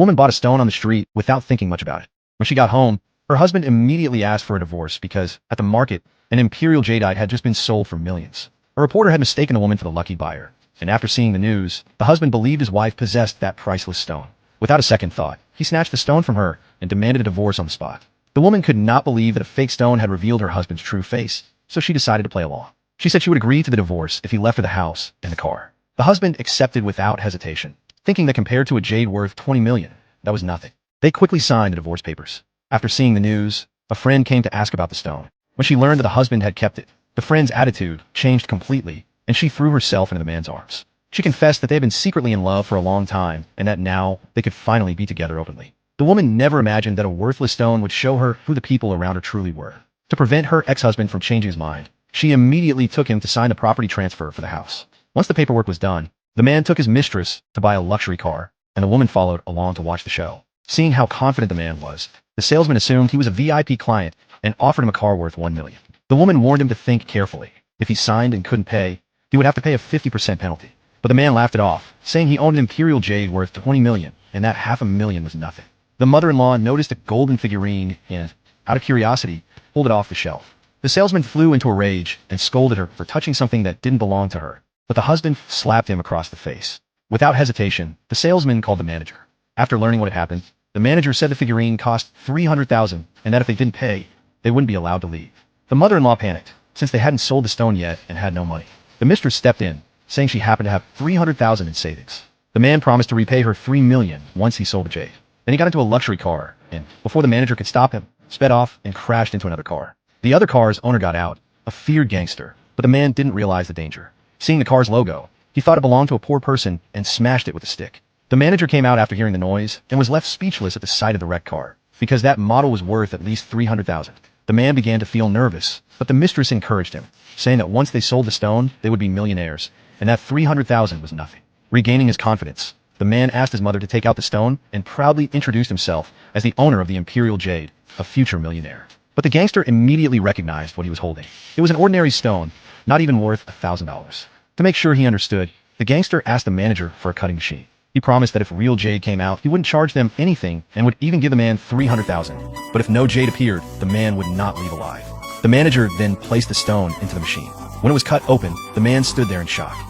woman bought a stone on the street without thinking much about it. When she got home, her husband immediately asked for a divorce because, at the market, an imperial jadeite had just been sold for millions. A reporter had mistaken the woman for the lucky buyer, and after seeing the news, the husband believed his wife possessed that priceless stone. Without a second thought, he snatched the stone from her and demanded a divorce on the spot. The woman could not believe that a fake stone had revealed her husband's true face, so she decided to play along. She said she would agree to the divorce if he left her the house and the car. The husband accepted without hesitation, thinking that compared to a jade worth $20 million, that was nothing. They quickly signed the divorce papers. After seeing the news, a friend came to ask about the stone. When she learned that the husband had kept it, the friend's attitude changed completely, and she threw herself into the man's arms. She confessed that they had been secretly in love for a long time, and that now they could finally be together openly. The woman never imagined that a worthless stone would show her who the people around her truly were. To prevent her ex-husband from changing his mind, she immediately took him to sign the property transfer for the house. Once the paperwork was done, the man took his mistress to buy a luxury car, and the woman followed along to watch the show. Seeing how confident the man was, the salesman assumed he was a VIP client and offered him a car worth $1 million. The woman warned him to think carefully. If he signed and couldn't pay, he would have to pay a 50% penalty. But the man laughed it off, saying he owned an imperial jade worth $20 million, and that $500,000 was nothing. The mother-in-law noticed a golden figurine and, out of curiosity, pulled it off the shelf. The salesman flew into a rage and scolded her for touching something that didn't belong to her, but the husband slapped him across the face. Without hesitation, the salesman called the manager. After learning what had happened, the manager said the figurine cost $300,000 and that if they didn't pay, they wouldn't be allowed to leave. The mother-in-law panicked, since they hadn't sold the stone yet and had no money. The mistress stepped in, saying she happened to have $300,000 in savings. The man promised to repay her $3 million once he sold the jade. Then he got into a luxury car, and, before the manager could stop him, sped off and crashed into another car. The other car's owner got out, a feared gangster, but the man didn't realize the danger. Seeing the car's logo, he thought it belonged to a poor person and smashed it with a stick. The manager came out after hearing the noise and was left speechless at the sight of the wrecked car, because that model was worth at least $300,000. The man began to feel nervous, but the mistress encouraged him, saying that once they sold the stone, they would be millionaires, and that $300,000 was nothing. Regaining his confidence, the man asked his mother to take out the stone and proudly introduced himself as the owner of the Imperial Jade, a future millionaire. But the gangster immediately recognized what he was holding. It was an ordinary stone, not even worth $1,000. To make sure he understood, the gangster asked the manager for a cutting machine. He promised that if real jade came out, he wouldn't charge them anything and would even give the man $300,000. But if no jade appeared, the man would not leave alive. The manager then placed the stone into the machine. When it was cut open, the man stood there in shock.